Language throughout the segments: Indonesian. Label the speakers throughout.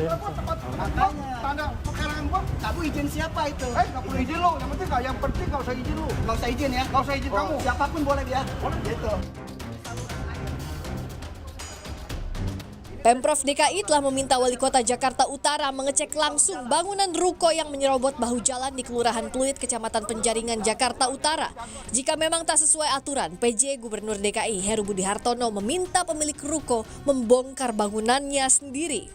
Speaker 1: Makanya tanda pekarangan gua nggak bu izin siapa itu?
Speaker 2: Nggak perlu izin lo, yang penting nggak usah izin lo.
Speaker 1: Nggak usah izin ya?
Speaker 2: Nggak usah izin kamu.
Speaker 1: Siapapun boleh ya? Boleh. Gitu.
Speaker 3: Pemprov DKI telah meminta Wali Kota Jakarta Utara mengecek langsung bangunan ruko yang menyerobot bahu jalan di Kelurahan Pluit, Kecamatan Penjaringan, Jakarta Utara. Jika memang tak sesuai aturan, PJ Gubernur DKI Heru Budi Hartono meminta pemilik ruko membongkar bangunannya sendiri.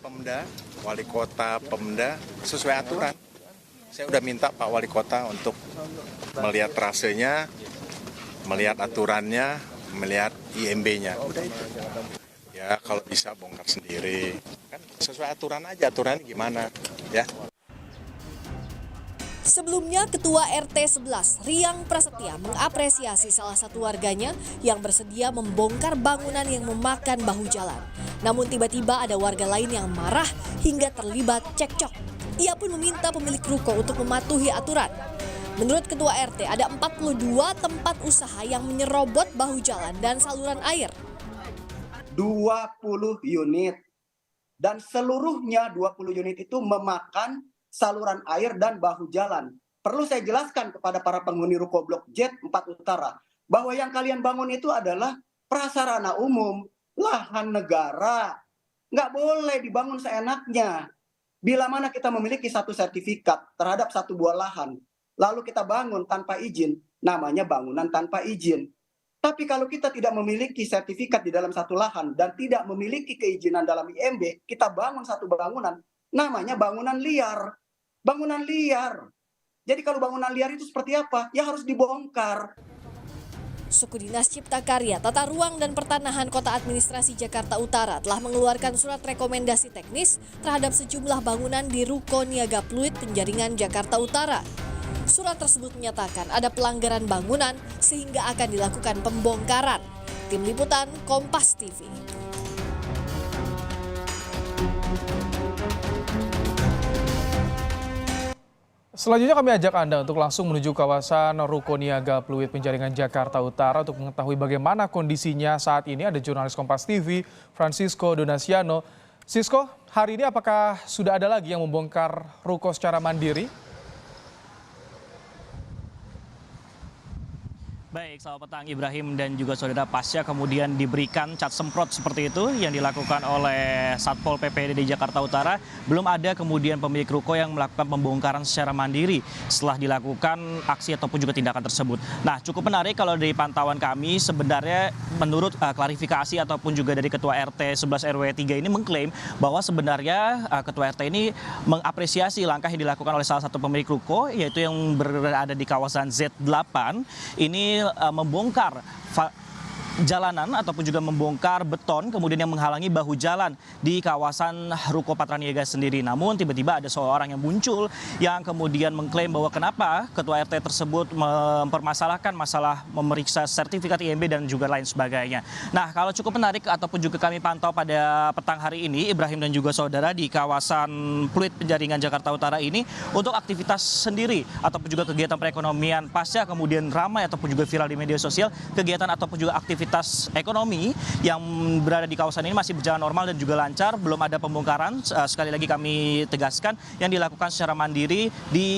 Speaker 4: Pemda, Wali Kota, Pemda sesuai aturan. Saya udah minta Pak Wali Kota untuk melihat trasenya, melihat aturannya, melihat IMB-nya. Ya kalau bisa bongkar sendiri. Kan sesuai aturan aja, aturannya gimana ya.
Speaker 3: Sebelumnya, Ketua RT 11 Riang Prasetya mengapresiasi salah satu warganya yang bersedia membongkar bangunan yang memakan bahu jalan. Namun tiba-tiba ada warga lain yang marah hingga terlibat cekcok. Ia pun meminta pemilik ruko untuk mematuhi aturan. Menurut Ketua RT, ada 42 tempat usaha yang menyerobot bahu jalan dan saluran air.
Speaker 1: 20 unit. Dan seluruhnya 20 unit itu memakan saluran air dan bahu jalan. Perlu saya jelaskan kepada para penghuni ruko Blok Z 4 Utara bahwa yang kalian bangun itu adalah prasarana umum, lahan negara. Nggak boleh dibangun seenaknya. Bila mana kita memiliki satu sertifikat terhadap satu buah lahan, lalu kita bangun tanpa izin, namanya bangunan tanpa izin. Tapi kalau kita tidak memiliki sertifikat di dalam satu lahan dan tidak memiliki keizinan dalam IMB, kita bangun satu bangunan, namanya bangunan liar. Bangunan liar. Jadi kalau bangunan liar itu seperti apa? Ya harus dibongkar.
Speaker 3: Suku Dinas Cipta Karya, Tata Ruang dan Pertanahan Kota Administrasi Jakarta Utara telah mengeluarkan surat rekomendasi teknis terhadap sejumlah bangunan di Ruko Niaga Pluit, Penjaringan, Jakarta Utara. Surat tersebut menyatakan ada pelanggaran bangunan sehingga akan dilakukan pembongkaran. Tim Liputan Kompas TV.
Speaker 5: Selanjutnya kami ajak Anda untuk langsung menuju kawasan Ruko Niaga Pluit, Penjaringan, Jakarta Utara untuk mengetahui bagaimana kondisinya saat ini. Ada jurnalis Kompas TV, Francisco Donasiano. Sisko, hari ini apakah sudah ada lagi yang membongkar ruko secara mandiri?
Speaker 6: Baik, selamat petang Ibrahim dan juga saudara. Pasca kemudian diberikan cat semprot seperti itu yang dilakukan oleh Satpol PP di Jakarta Utara, belum ada kemudian pemilik ruko yang melakukan pembongkaran secara mandiri setelah dilakukan aksi ataupun juga tindakan tersebut. Nah, cukup menarik kalau dari pantauan kami sebenarnya menurut klarifikasi ataupun juga dari Ketua RT 11 RW 3 ini mengklaim bahwa sebenarnya Ketua RT ini mengapresiasi langkah yang dilakukan oleh salah satu pemilik ruko, yaitu yang berada di kawasan Z8 ini membongkar jalanan ataupun juga membongkar beton kemudian yang menghalangi bahu jalan di kawasan Ruko Patra Niaga sendiri. Namun tiba-tiba ada seorang yang muncul yang kemudian mengklaim bahwa kenapa Ketua RT tersebut mempermasalahkan masalah memeriksa sertifikat IMB dan juga lain sebagainya. Nah, kalau cukup menarik ataupun juga kami pantau pada petang hari ini, Ibrahim dan juga saudara, di kawasan Pluit, Penjaringan, Jakarta Utara ini untuk aktivitas sendiri ataupun juga kegiatan perekonomian pasca kemudian ramai ataupun juga viral di media sosial, kegiatan ataupun juga aktivitas ekonomi yang berada di kawasan ini masih berjalan normal dan juga lancar. Belum ada pembongkaran, sekali lagi kami tegaskan, yang dilakukan secara mandiri di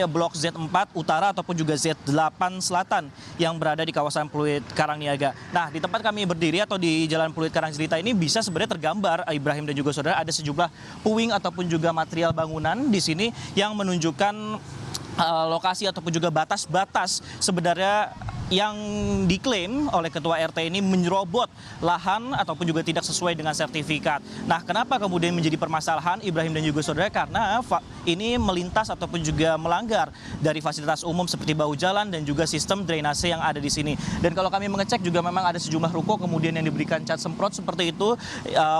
Speaker 6: Blok Z4 Utara ataupun juga Z8 Selatan yang berada di kawasan Pluit Karangniaga. Nah, di tempat kami berdiri atau di Jalan Pluit Karangcerita ini bisa sebenarnya tergambar, Ibrahim dan juga saudara, ada sejumlah puing ataupun juga material bangunan di sini yang menunjukkan lokasi ataupun juga batas-batas sebenarnya yang diklaim oleh Ketua RT ini menyerobot lahan ataupun juga tidak sesuai dengan sertifikat. Nah, kenapa kemudian menjadi permasalahan Ibrahim dan juga saudara? Karena ini melintas ataupun juga melanggar dari fasilitas umum seperti bahu jalan dan juga sistem drainase yang ada di sini. Dan kalau kami mengecek juga memang ada sejumlah ruko kemudian yang diberikan cat semprot seperti itu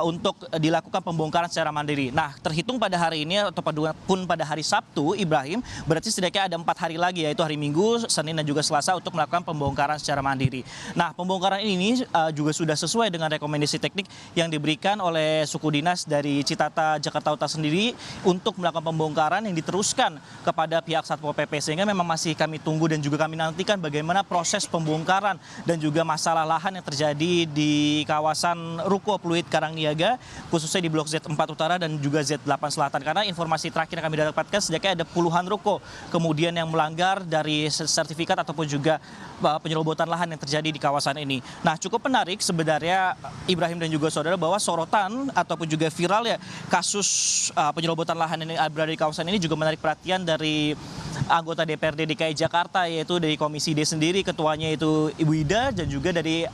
Speaker 6: untuk dilakukan pembongkaran secara mandiri. Nah, terhitung pada hari ini ataupun pada hari Sabtu, Ibrahim, berarti setidaknya ada 4 hari lagi, yaitu hari Minggu, Senin dan juga Selasa untuk melakukan pembongkaran pembongkaran secara mandiri. Nah, pembongkaran ini juga sudah sesuai dengan rekomendasi teknik yang diberikan oleh suku dinas dari Citata Jakarta Utara sendiri untuk melakukan pembongkaran yang diteruskan kepada pihak Satpol PP, sehingga memang masih kami tunggu dan juga kami nantikan bagaimana proses pembongkaran dan juga masalah lahan yang terjadi di kawasan Ruko Pluit Karangniaga, khususnya di Blok Z4 Utara dan juga Z8 Selatan. Karena informasi terakhir yang kami dapatkan setidaknya ada puluhan ruko kemudian yang melanggar dari sertifikat ataupun juga penyerobotan lahan yang terjadi di kawasan ini. Nah, cukup menarik sebenarnya Ibrahim dan juga saudara bahwa sorotan ataupun juga viral ya kasus penyerobotan lahan yang berada di kawasan ini juga menarik perhatian dari anggota DPRD DKI Jakarta, yaitu dari Komisi D sendiri, ketuanya itu Ibu Ida, dan juga dari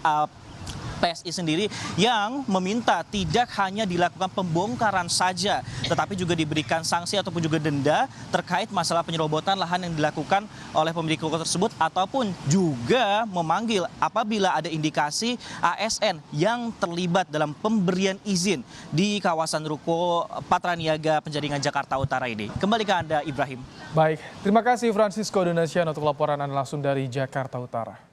Speaker 6: PSI sendiri yang meminta tidak hanya dilakukan pembongkaran saja, tetapi juga diberikan sanksi ataupun juga denda terkait masalah penyerobotan lahan yang dilakukan oleh pemilik ruko tersebut, ataupun juga memanggil apabila ada indikasi ASN yang terlibat dalam pemberian izin di kawasan Ruko Patraniaga Penjaringan Jakarta Utara ini. Kembali ke Anda, Ibrahim.
Speaker 5: Baik, terima kasih Francisco Donasiano untuk laporan Anda langsung dari Jakarta Utara.